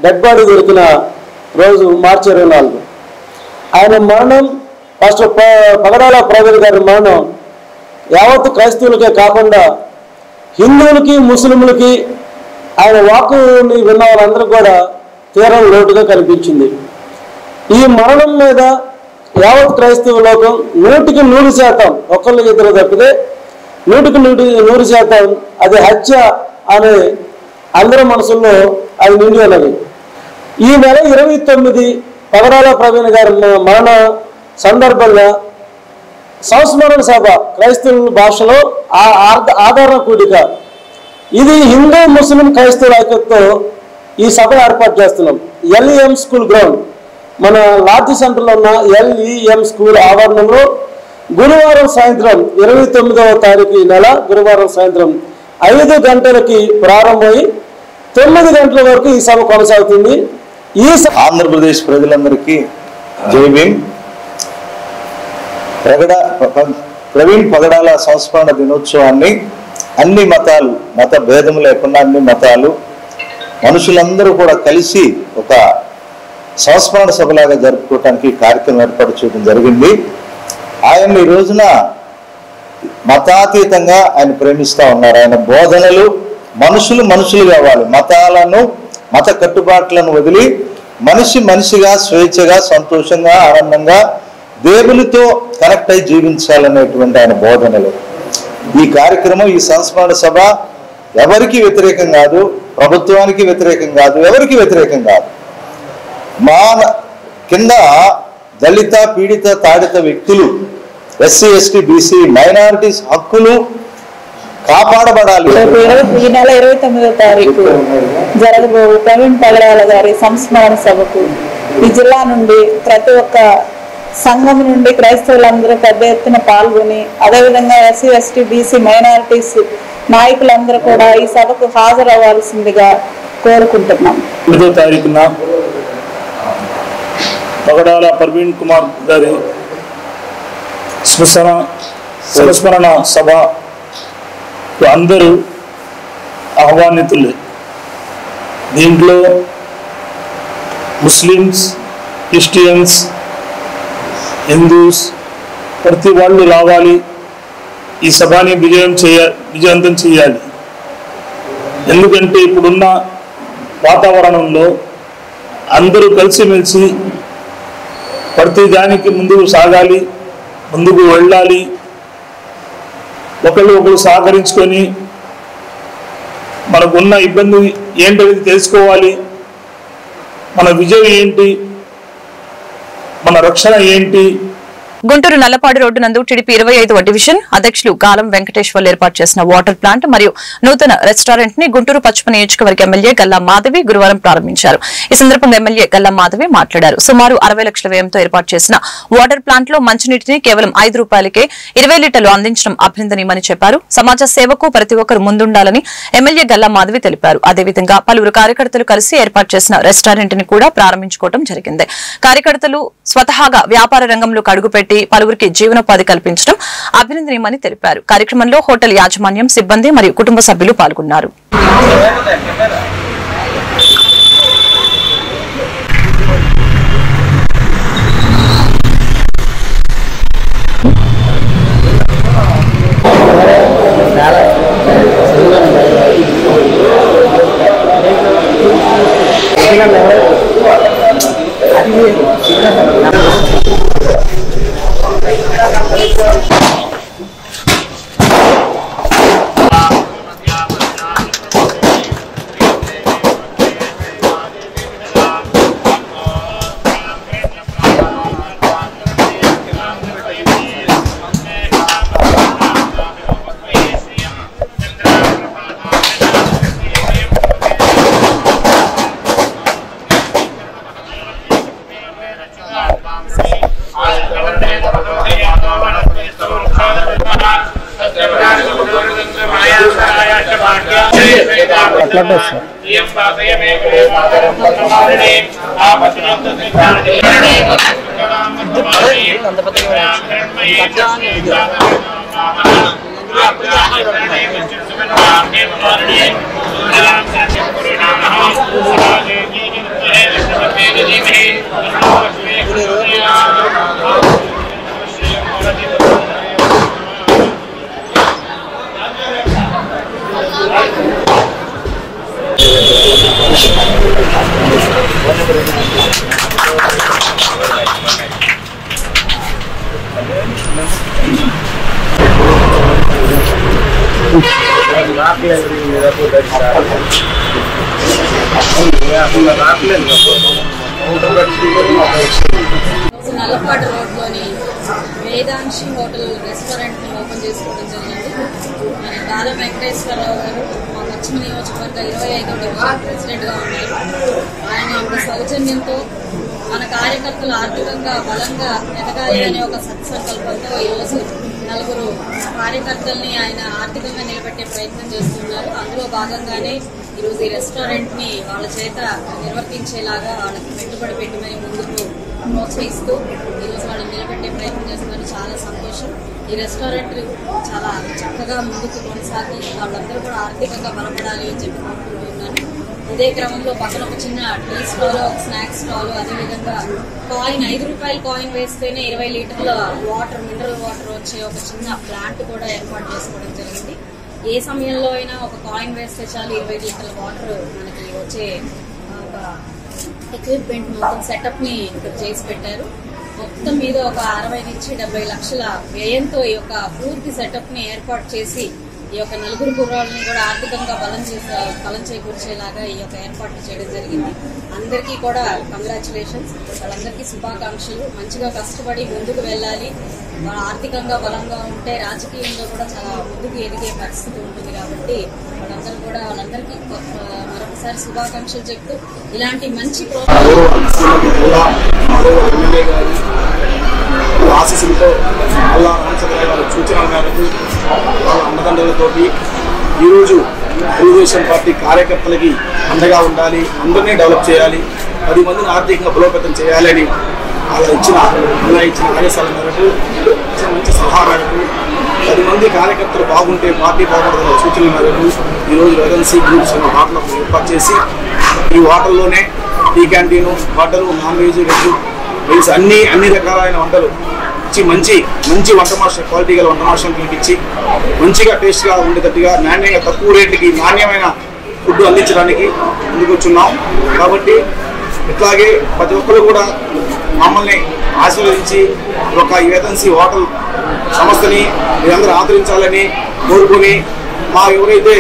డెడ్ బాడీ దొరికిన రోజు మార్చి 24. ఆయన మరణం, పాస్టర్ పగడాల ప్రవీణ్ గారి మరణం యావత్తు క్రైస్తవులకే కాకుండా హిందువులకి, ముస్లింలకి ఆయన వాక్కుని విన్న వాళ్ళందరూ కూడా తీరం లోటుగా కనిపించింది. ఈ మరణం మీద యావత్ క్రైస్తవ లోకం 100% ఒకళ్ళు ఇద్దరు తప్పితే 100% అది హత్య అనే అందరి మనసుల్లో అది నిండి ఉన్నది. ఈ నెల 29 పగడాల ప్రవీణ్ గారి మరణ సందర్భంగా సంస్మరణ సభ క్రైస్తవ భాషలో ఆదరణ కూడిక, ఇది హిందూ ముస్లిం క్రైస్తవుల ఐక్యతతో ఈ సభ ఏర్పాటు చేస్తున్నాం. LEM స్కూల్ గ్రౌండ్, మన లార్జ్ సెంటర్లో ఉన్న LEM స్కూల్ ఆవరణంలో గురువారం సాయంత్రం 29వ తారీఖు ఈ నెల గురువారం సాయంత్రం 5 గంటలకి ప్రారంభమై 9 గంటల వరకు ఈ సభ కొనసాగుతుంది. ఈ ఆంధ్రప్రదేశ్ ప్రజలందరికీ జై భీమ్. ప్రవీణ్ పగడాల సంస్మరణ దినోత్సవాన్ని అన్ని మతాలు, మత భేదం లేకుండా అన్ని మతాలు మనుషులందరూ కూడా కలిసి ఒక సంస్మరణ సభలాగా జరుపుకోవటానికి కార్యక్రమం ఏర్పాటు చేయడం జరిగింది. ఆయన ఈ రోజున మతాతీతంగా ఆయన ప్రేమిస్తూ ఉన్నారు. ఆయన బోధనలు మనుషులు కావాలి, మతాలను మత కట్టుబాట్లను వదిలి మనిషిగా స్వేచ్ఛగా సంతోషంగా ఆనందంగా దేవునితో కనెక్ట్ అయి జీవించాలనేటువంటి ఆయన బోధనలు. ఈ కార్యక్రమం, ఈ సంస్మరణ సభ ఎవరికి వ్యతిరేకం కాదు, ప్రభుత్వానికి వ్యతిరేకం కాదు, ఎవరికి వ్యతిరేకం కాదు. మా కింద దళిత పీడిత తాడిత వ్యక్తులు, SC ST BC మైనారిటీస్ హక్కులు కాపాడబడాలి. ఈ నెల 29వ తారీఖు జరగబోవు ప్రవీణ్ పగడాల గారి సంస్మరణ సభకు ఈ జిల్లా నుండి ప్రతి ఒక్క సంఘం నుండి క్రైస్తవులందరూ పెద్ద ఎత్తున పాల్గొని, అదేవిధంగా SC ST BC మైనారిటీస్ నాయకులందరూ కూడా ఈ సభకు హాజరవ్వాల్సిందిగా కోరుకుంటున్నాం. 9వ తారీఖున పగడాల ప్రవీణ్ కుమార్ గారి సంస్మరణ సభ అందరూ ఆహ్వానితులే. దీంట్లో ముస్లిమ్స్, క్రిస్టియన్స్, హిందూస్ ప్రతి వాళ్ళు రావాలి. ఈ సభని విజయవంతం చేయాలి. ఎందుకంటే ఇప్పుడున్న వాతావరణంలో అందరూ కలిసిమెలిసి ప్రతి దానికి ముందుకు సాగాలి, ముందుకు వెళ్ళాలి. ఒకళ్ళు సహకరించుకొని మనకున్న ఇబ్బంది ఏంటనేది తెలుసుకోవాలి. మన విజయం ఏంటి, మన రక్షణ ఏంటి. గుంటూరు నల్లపాడు రోడ్డు నందు టీడీపీ 25వ డివిజన్ అధ్యక్షులు గాలం వెంకటేశ్వర్లు ఏర్పాటు చేసిన వాటర్ ప్లాంట్ మరియు నూతన రెస్టారెంట్ ని గుంటూరు పశ్చిమ నియోజకవర్గ ఎమ్మెల్యే గల్లా మాధవి గురువారం ప్రారంభించారు. ఈ సందర్భంగా ఎమ్మెల్యే గల్లా మాధవి మాట్లాడారు. సుమారు 60 లక్షల వ్యయంతో ఏర్పాటు చేసిన వాటర్ ప్లాంట్ లో మంచినీటిని కేవలం 5 రూపాయలకే 20 లీటర్లు అందించడం అభినందనీయమని చెప్పారు. సమాజ సేవకు ప్రతి ఒక్కరు ముందుండాలని ఎమ్మెల్యే గల్లా మాధవి తెలిపారు. అదేవిధంగా పలువురు కార్యకర్తలు కలిసి ఏర్పాటు చేసిన రెస్టారెంట్ ని కూడా ప్రారంభించుకోవడం జరిగింది. కార్యకర్తలు స్వతహాగా వ్యాపార రంగంలోకి అడుగుపెట్టి పలువురికి జీవనోపాధి కల్పించడం అభినందనీయమని తెలిపారు. కార్యక్రమంలో హోటల్ యాజమాన్యం, సిబ్బంది మరియు కుటుంబ సభ్యులు పాల్గొన్నారు. నల్లపాడు రోడ్లోని వేదాంశి హోటల్ రెస్టారెంట్ ని ఓపెన్ చేసుకోవడం జరిగింది. మన దాదా వెంకటేశ్వరరావు గారు మా పశ్చిమ నియోజకవర్గ 25వ డివిజన్ ప్రెసిడెంట్ గా ఉన్నారు. ఆయన యొక్క సౌజన్యంతో మన కార్యకర్తలు ఆర్థికంగా బలంగా ఎదగాలి అనే ఒక సత్సంకల్పంతో ఈరోజు నలుగురు కార్యకర్తల్ని ఆయన ఆర్థికంగా నిలబెట్టే ప్రయత్నం చేస్తున్నారు. అందులో భాగంగానే ఈరోజు ఈ రెస్టారెంట్ ని వాళ్ళ చేత నిర్వర్తించేలాగా వాళ్ళకి పెట్టుబడి పెట్టి మరి ముందుకు ప్రోత్సహిస్తూ ఈరోజు వాళ్ళని నిలబెట్టే ప్రయత్నం చేస్తున్నారు. చాలా సంతోషం. ఈ రెస్టారెంట్ చాలా చక్కగా ముందుకు కొనసాగి వాళ్ళందరూ కూడా ఆర్థికంగా బలపడాలి అని చెప్పి కోరుకుంటున్నాను. ఇదే క్రమంలో పక్కన ఒక చిన్న టీ స్టాల్, స్నాక్స్ స్టాల్, అదేవిధంగా కాయిన్ 5 రూపాయల కాయిన్ వేస్తేనే 20 లీటర్ల వాటర్, మినరల్ వాటర్ వచ్చే ఒక చిన్న ప్లాంట్ కూడా ఏర్పాటు చేసుకోవడం జరిగింది. ఏ సమయంలో అయినా ఒక కాయిన్ వేస్తే చాలు 20 లీటర్ల వాటర్ మనకి వచ్చే ఒక ఎక్విప్మెంట్ మొత్తం సెటప్ ని ఇక్కడ చేసి పెట్టారు. మొత్తం మీద ఒక 60 నుంచి 70 లక్షల వ్యయంతో ఈ యొక్క పూర్తి సెటప్ ని ఏర్పాటు చేసి ఈ యొక్క నలుగురు కుర్రాళ్ళని కూడా ఆర్థికంగా బలం చేకూర్చేలాగా ఈ యొక్క ఏర్పాట్లు చేయడం జరిగింది. అందరికీ కూడా కంగ్రాచులేషన్స్. వాళ్ళందరికీ శుభాకాంక్షలు. మంచిగా కష్టపడి ముందుకు వెళ్ళాలి. వాళ్ళు ఆర్థికంగా బలంగా ఉంటే రాజకీయంలో కూడా చాలా ముందుకు ఎదిగే పరిస్థితి ఉంటుంది కాబట్టి వాళ్ళందరికీ మరొకసారి శుభాకాంక్షలు చెప్తూ ఇలాంటి మంచి ఆశీస్సులతో అల్లా రామచంద్రయ్య గారి సూచనల మేరకు వాళ్ళ అండదండలతోటి ఈరోజు తెలుగుదేశం పార్టీ కార్యకర్తలకి అండగా ఉండాలి, అందరినీ డెవలప్ చేయాలి, 10 మందిని ఆర్థికంగా బలోపేతం చేయాలని అలా ఇచ్చిన ఆదేశాల మేరకు మంచి సలహా మేరకు 10 మంది కార్యకర్తలు బాగుంటే పార్టీ బాగుంటుందన్న సూచనల మేరకు ఈరోజు వేదన్సీ గ్రూప్స్ అనే హోటల్ ఏర్పాటు చేసి ఈ హోటల్లోనే tea canteen, hotel, non veg, veg అన్ని రకాలైన వంటలు ఇచ్చి మంచి వంట మాస్టర్, క్వాలిటీ గల వంట మాస్టర్లకు ఇచ్చి మంచిగా టేస్ట్గా ఉండేటట్టుగా నాణ్యంగా తక్కువ రేట్లకి నాణ్యమైన ఫుడ్ అందించడానికి ముందుకొచ్చున్నాం. కాబట్టి ఇట్లాగే ప్రతి ఒక్కరు కూడా మమ్మల్ని ఆశీర్వదించి ఒక వేదన్సీ హోటల్ సంస్థని మీరందరూ ఆదరించాలని కోరుకొని మా ఎవరైతే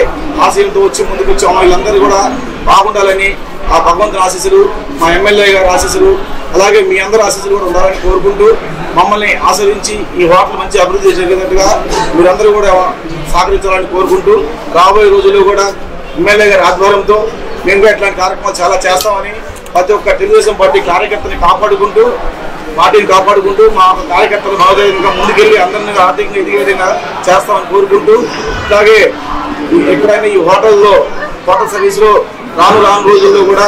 ఆశయంతో వచ్చి ముందుకు వచ్చామో వీళ్ళందరూ కూడా బాగుండాలని ఆ భగవంతుని ఆశీస్సులు, మా ఎమ్మెల్యే గారి ఆశీస్సులు, అలాగే మీ అందరి ఆశీస్సులు కూడా ఉండాలని కోరుకుంటూ మమ్మల్ని ఆశ్రయించి ఈ హోటల్ మంచి అభివృద్ధి జరిగినట్టుగా మీరందరూ కూడా సహకరించాలని కోరుకుంటూ రాబోయే రోజుల్లో కూడా ఎమ్మెల్యే గారి ఆధ్వర్యంతో మేము కూడా ఇట్లాంటి కార్యక్రమాలు చాలా చేస్తామని ప్రతి ఒక్క తెలుగుదేశం పార్టీ కార్యకర్తని పార్టీని కాపాడుకుంటూ మా కార్యకర్తలు భావోద్వేగంగా ముందుకెళ్ళి అందరినీ ఆర్థికంగా ఎదిగే విధంగా చేస్తామని కోరుకుంటూ అలాగే ఎక్కడైనా ఈ హోటల్ సర్వీస్లో రాను రోజుల్లో కూడా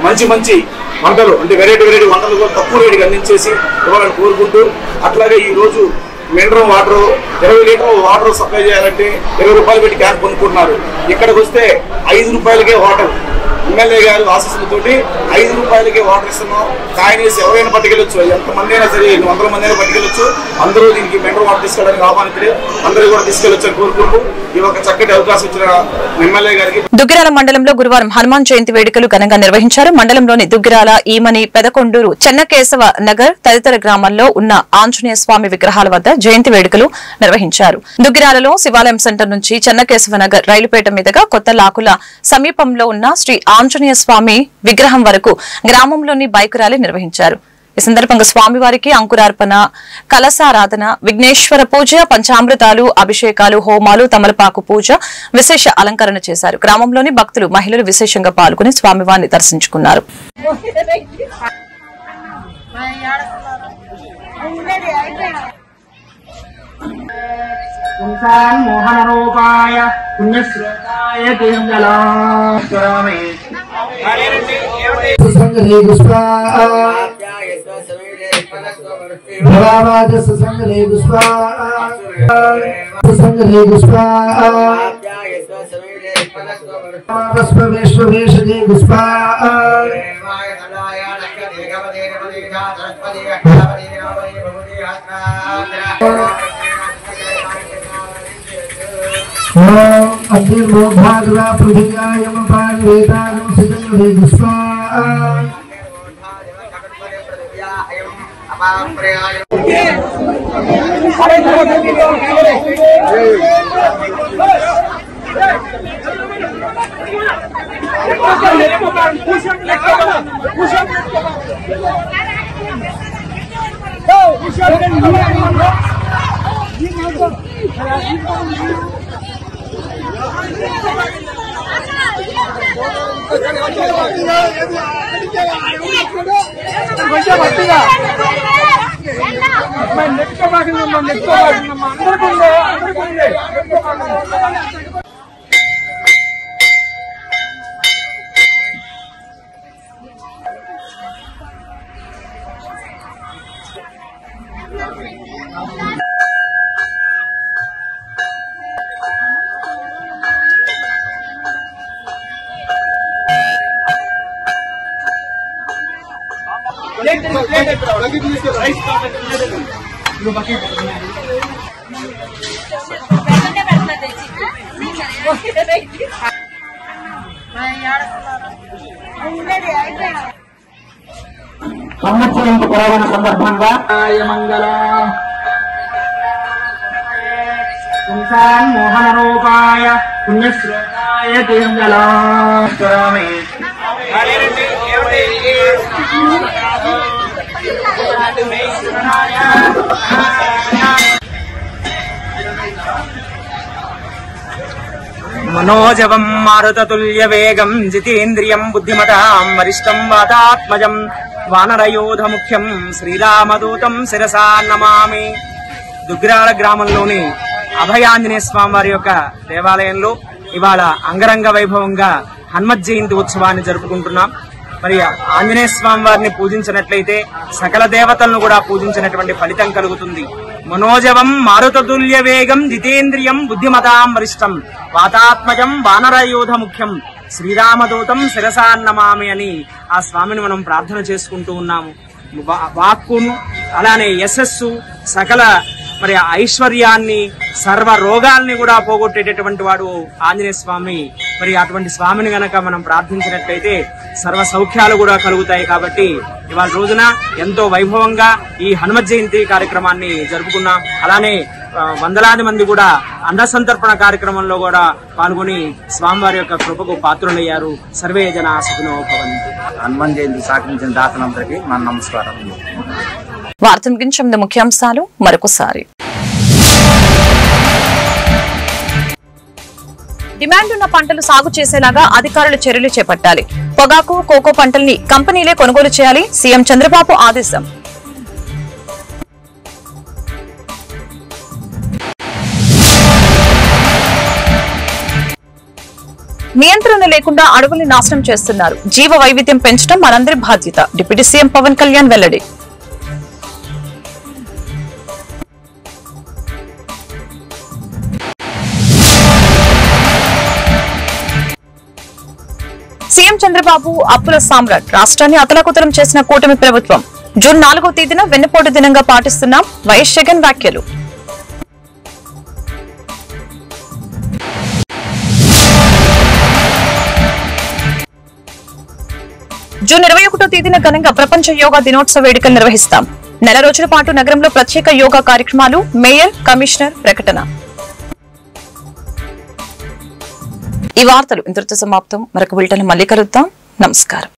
మంచి వంటలు అంటే వెరైటీ వంటలు కూడా తక్కువ రేటుకి అందించేసి ఇవ్వాలని కోరుకుంటూ అట్లాగే ఈ రోజు మినరల్ వాటర్ 20 లీటర్ల వాటర్ సప్లై చేయాలంటే 20 రూపాయలు పెట్టి క్యాన్ కొనుక్కుంటున్నారు. ఇక్కడికి వస్తే 5 రూపాయలకే వాటర్, ఎమ్మెల్యే గారు ఆశీస్సులతోటి 5 రూపాయలకే వాటర్ ఇస్తున్నాం. కాయన వేసి ఎవరైనా పట్టుకెళ్ళొచ్చు, ఎంతమంది అయినా సరే 100 మంది అయినా పట్టుకెళ్ళొచ్చు. అందరూ దీనికి మినరల్ వాటర్ తీసుకోవడానికి ఆహ్వానితులు అందరూ కూడా తీసుకెళ్లొచ్చు అని కోరుకుంటూ ఈ ఒక చక్కటి అవకాశం ఇచ్చిన ఎమ్మెల్యే గారికి. దుగ్గిరాల మండలంలో గురువారం హనుమాన్ జయంతి వేడుకలు ఘనంగా నిర్వహించారు. మండలంలోని దుగ్గిరాల, ఈమని, పెదకొండూరు, చెన్నకేశవ నగర్ తదితర గ్రామాల్లో ఉన్న ఆంజనేయ స్వామి విగ్రహాల వద్ద జయంతి వేడుకలు నిర్వహించారు. దుగ్గిరాలలో శివాలయం సెంటర్ నుంచి చెన్నకేశవ నగర్ రైలుపేట మీదుగా కొత్త లాకుల సమీపంలో ఉన్న శ్రీ ఆంజనేయ స్వామి విగ్రహం వరకు గ్రామంలోని బైక్ ర్యాలీ నిర్వహించారు. ఈ సందర్భంగా స్వామివారికి అంకురార్పణ, కలశారాధన, విఘ్నేశ్వర పూజ, పంచామృతాలు, అభిషేకాలు, హోమాలు, తమలపాకు పూజ, విశేష అలంకరణ చేశారు. గ్రామంలోని భక్తులు, మహిళలు విశేషంగా పాల్గొని స్వామివారిని దర్శించుకున్నారు. మోహన రూపాయ పుణ్యశ్లోకాయ తీర్థలామి సంగరే గుస్పా భవావాద సంగరే గుస్పా సంగరే గుస్పా విశ్వవేశదే గుస్పా अग्निर्मोघाग्रा पृथिव्यायम पार्वेतागम सिदंगरे गुस्वा अपाप्रयाय సంవత్సరం పురాణ సందర్భంగా మంగళ మోహన రూపాయ పుణ్యశ్లోకాయ మనోజవం మారుతతుల్య వేగం జితేంద్రియం బుద్ధిమతాం వరిష్టం వాతాత్మజం వానరయోధ ముఖ్యం శ్రీరామదూతం శిరసా నమామి. దుగ్గిరాల గ్రామంలోని అభయాంజనేయ స్వామి వారి యొక్క దేవాలయంలో ఇవాళ అంగరంగ వైభవంగా హనుమత్ జయంతి ఉత్సవాన్ని జరుపుకుంటున్నాం. మరి ఆంజనేయ స్వామి వారిని పూజించినట్లయితే సకల దేవతలను కూడా పూజించినటువంటి ఫలితం కలుగుతుంది. మనోజవం మారుతతుల్య వేగం జితేంద్రియం బుద్ధిమతాం వరిష్టం వాతాత్మజం వానరయోధ ముఖ్యం శ్రీరామదూతం శిరసాన్నమామి అని ఆ స్వామిని మనం ప్రార్థన చేసుకుంటూ ఉన్నాము. వాక్కును అలానే యశస్సు సకల మరి ఐశ్వర్యాన్ని సర్వ రోగాల్ని కూడా పోగొట్టేటటువంటి వాడు ఆంజనేయ స్వామి. మరి అటువంటి స్వామిని గనక మనం ప్రార్థించినట్లయితే సర్వ సౌఖ్యాలు కూడా కలుగుతాయి. కాబట్టి ఇవాళ రోజున ఎంతో వైభవంగా ఈ హనుమత్ జయంతి కార్యక్రమాన్ని జరుపుకున్నాం. అలానే వందలాది మంది కూడా అన్నసంతర్పణ కార్యక్రమంలో కూడా పాల్గొని స్వామివారి యొక్క కృపకు పాత్రులయ్యారు. సర్వే జనా సుఖినో భవంతు. హనుమాన్ జయంతి సాగించిన దాతలందరికీ మన నమస్కారం. వార్త ముగించే ముందు ముఖ్యాంశాలు మరొకసారి. డిమాండ్ ఉన్న పంటలు సాగు చేసేలాగా అధికారులు చర్యలు చేపట్టాలి. పొగాకు కోకో పంటల్ని కంపెనీలే కొనుగోలు చేయాలి. సీఎం చంద్రబాబు ఆదేశం. నియంత్రణ లేకుండా అడవుల్ని నాశనం చేస్తున్నారు. జీవ వైవిధ్యం పెంచడం మనందరి బాధ్యత. డిప్యూటీ సీఎం పవన్ కళ్యాణ్ వెల్లడి. సీఎం చంద్రబాబు అప్పుల సామ్రాట్. రాష్ట్రాన్ని అతలాకుతలం చేసిన కూటమి ప్రభుత్వం. జూన్ 4వ తేదీన వెన్నుపోటు దినంగా పాటిస్తున్నాం. వైఎస్ జగన్ వ్యాఖ్యలు. జూన్ 21వ తేదీన ఘనంగా ప్రపంచ యోగా దినోత్సవ వేడుకలు నిర్వహిస్తాం. నెల రోజుల పాటు నగరంలో ప్రత్యేక యోగా కార్యక్రమాలు. మేయర్, కమిషనర్ ప్రకటన. ఈ వార్తలు ఇంతటితో సమాప్తం. మరొక బులెటిన్ మళ్ళీ కలుద్దాం. నమస్కారం.